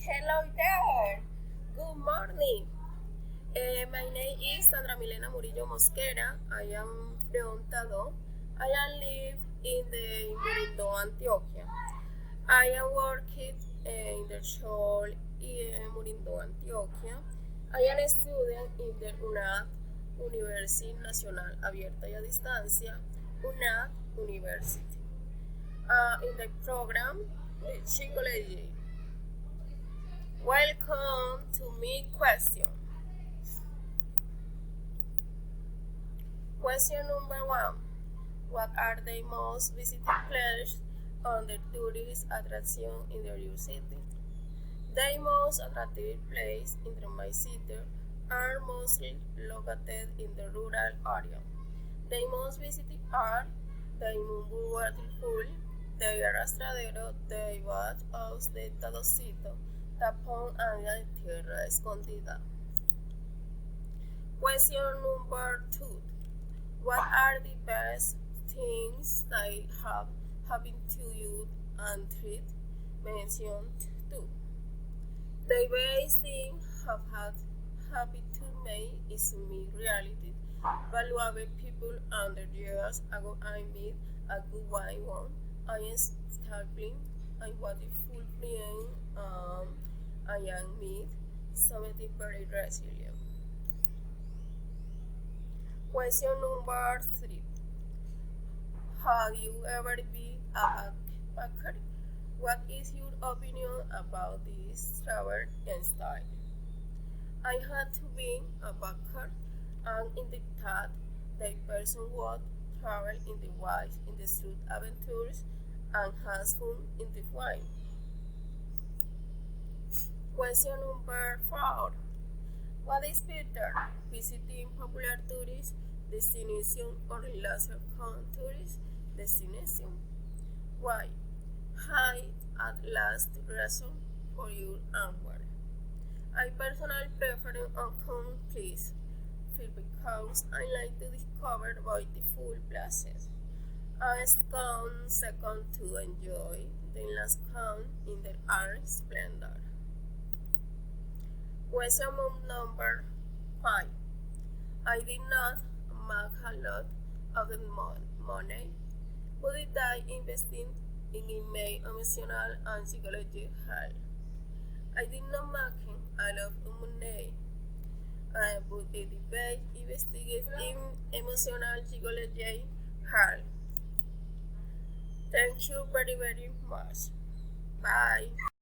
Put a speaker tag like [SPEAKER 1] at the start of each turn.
[SPEAKER 1] Hello there. Good morning. My name is Sandra Milena Murillo Mosquera. I am from Tado. I am live in the Murindo, Antioquia. I am working in the school in Murindo, Antioquia. I am a student in the UNAD, Universidad Nacional Abierta y a Distancia, UNAD University. In the program, the psychology. Welcome to me question. Question number 1. What are the most visited places on the tourist attraction in your city? The most attractive places in my city are mostly located in the rural area. The most visited are the Mumbu Waterfall, the Arrastradero, the Bad House de Tadocito, Tapón and la Tierra Escondida. Question number 2. What are the best things that have happened to you and treat? Mention 2. The best thing have happened to me is me reality. Valuable people under years ago I met a good one. I am struggling. I was full friend. I am meet something very resilient. Question number 3. Have you ever been a backpacker? What is your opinion about this travel and style? I had to be a backpacker and in the thought the person would travel in the wild in the street adventures and has fun in the wild. Question number 4. What is better, visiting popular tourist destination or lesser tourist destination? Why? High at last reason for your answer. I personally prefer unknown places because I like to discover beautiful places. I come second to enjoy, then last come in their art splendor. Question number 5. I did not make a lot of the money, but I invested in my emotional and psychological health. I did not make a lot of money, but the debate investigate in emotional psychology health. Thank you very much. Bye.